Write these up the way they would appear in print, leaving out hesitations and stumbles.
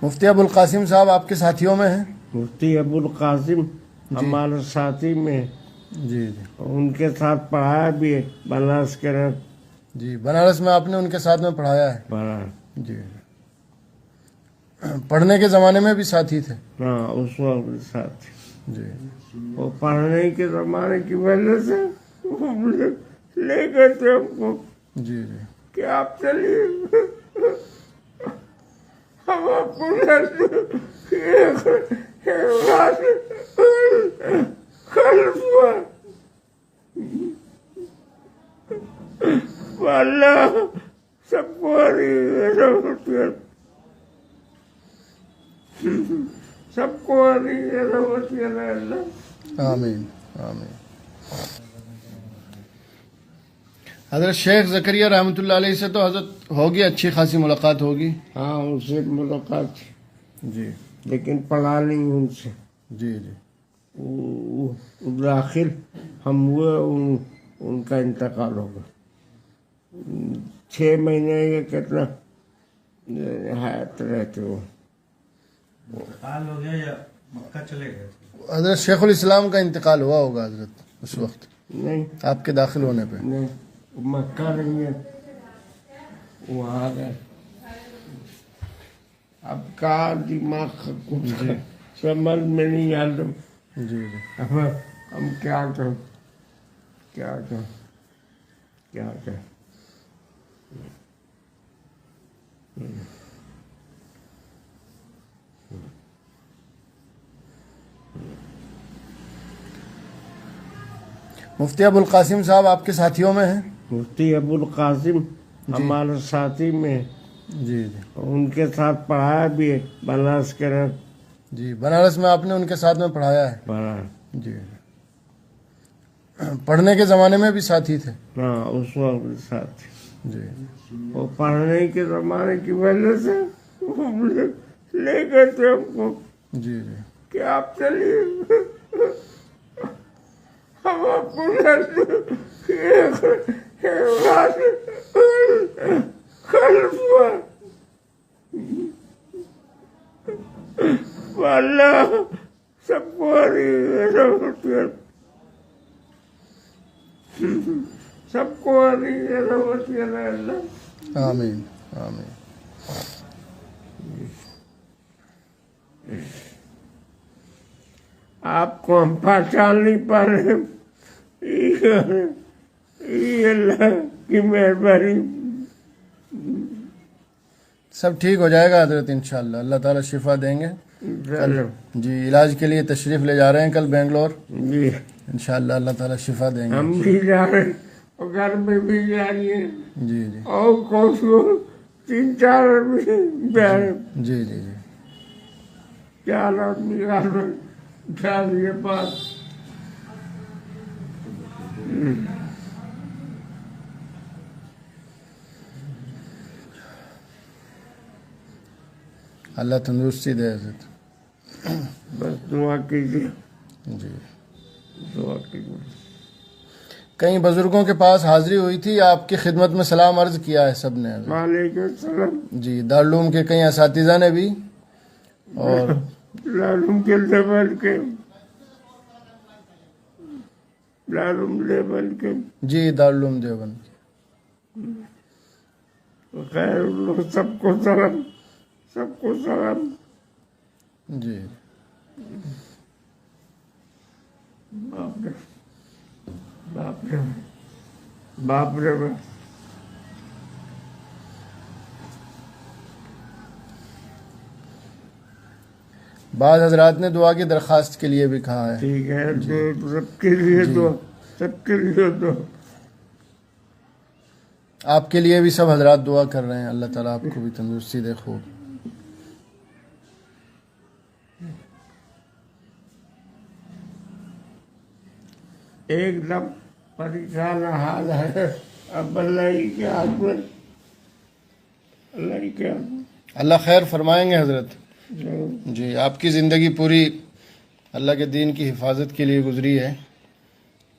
मुफ्ती अबुल कासिम साहब आपके साथियों में हैं? मुफ्ती अबुल कासिम हमारे साथी में है। जी जी उनके साथ पढ़ाया भी है बनारस के रन जी। बनारस में आपने उनके साथ में पढ़ाया है? पढ़ा। जी। पढ़ने के ज़माने में भी साथी थे? हाँ, उस वक्त साथ जी। वो पढ़ने के जमाने की वजह से वो मुझे ले गए थे हमको जी जी कि आप चलिए, हम आपको अल्लाह सबको सबको आमीन आमीन। हज़रत शेख ज़करिया रहमतुल्लाह अलैह से तो हज़रत होगी, अच्छी खासी मुलाकात होगी? हाँ, उनसे मुलाकात थी जी। लेकिन पढ़ा नहीं उनसे। जी जी दाखिल हम हुए, उनका इंतकाल होगा। 6 महीने या कितना हयात रहते हो। इंतकाल हो गया या मक्का चले गए? हज़रत शेखुल इस्लाम का इंतकाल हुआ होगा हज़रत उस वक्त नहीं, आपके दाखिल होने पे? नहीं, मक्का नहीं है, वहाँ गए। अब का दिमाग कुछ समझ में नहीं आ रहा। जी जी अब हम क्या करें, क्या करें, क्या करें। मुफ्ती अबुल कासिम साहब आपके साथियों में हैं? मुफ्ती अबुल कासिम हमारे साथी में है। जी जी उनके साथ पढ़ाया भी है बनारस के रन जी। बनारस में आपने उनके साथ में पढ़ाया है? पढ़ा। जी। पढ़ने के ज़माने में भी साथी थे? हाँ, उस वक्त साथ जी। वो पढ़ने के जमाने की वजह से वो मुझे ले गए थे हमको जी जी कि आप चलिए, हम आपको अल्लाह सबको सबको अल्लाह। आमीन आमीन। आपको हम पहचान नहीं पा रहे, ये अल्लाह की मेहरबानी। सब ठीक हो जाएगा हजरत इंशाअल्लाह, अल्लाह ताला शिफा देंगे। जी, इलाज के लिए तशरीफ ले जा रहे हैं कल बेंगलोर जी, इंशाअल्लाह, अल्लाह ताला शिफा देंगे। हम भी जा रहे हैं और घर में भी जा रही है जी जी और कुछ 3-4 आदमी जा रहे हैं। जी जी जी 4 आदमी जा रहे हैं के पास। अल्लाह तंदुरुस्ती दे हजरत। बस दुआ कीजिए, जी। दुआ कीजिए। कई बुजुर्गों के पास हाजिरी हुई थी, आपकी खिदमत में सलाम अर्ज किया है सब ने हजरत। वालेकुम सलाम। जी, दारुल के कई असातिज़ा ने भी और लालूम के लेवल के, लालूम लेवल के जी दारुल देवबंद। खैर लोग सबको सलाम, सबको सलाम। जी बाप रे बाप रे बाप रे बाप। बाद हजरात ने दुआ की दरख्वास्त के लिए भी कहा है। ठीक है, तो सबके लिए दो, सबके लिए दो। आपके लिए भी सब हजरात दुआ कर रहे हैं, अल्लाह ताला आपको भी तंदुरुस्ती दे खूब। एकदम परेशान हाल है, अब अल्लाह ही के हाथ में, अल्लाह ही के हाथ में। अल्लाह खैर फरमाएंगे हजरत। जी, आपकी ज़िंदगी पूरी अल्लाह के दीन की हिफाजत के लिए गुजरी है,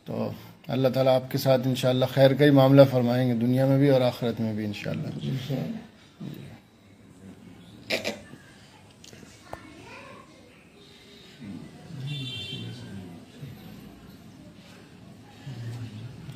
तो अल्लाह ताला आपके साथ इंशाअल्लाह खैर का ही मामला फरमाएंगे, दुनिया में भी और आखिरत में भी इंशाअल्लाह।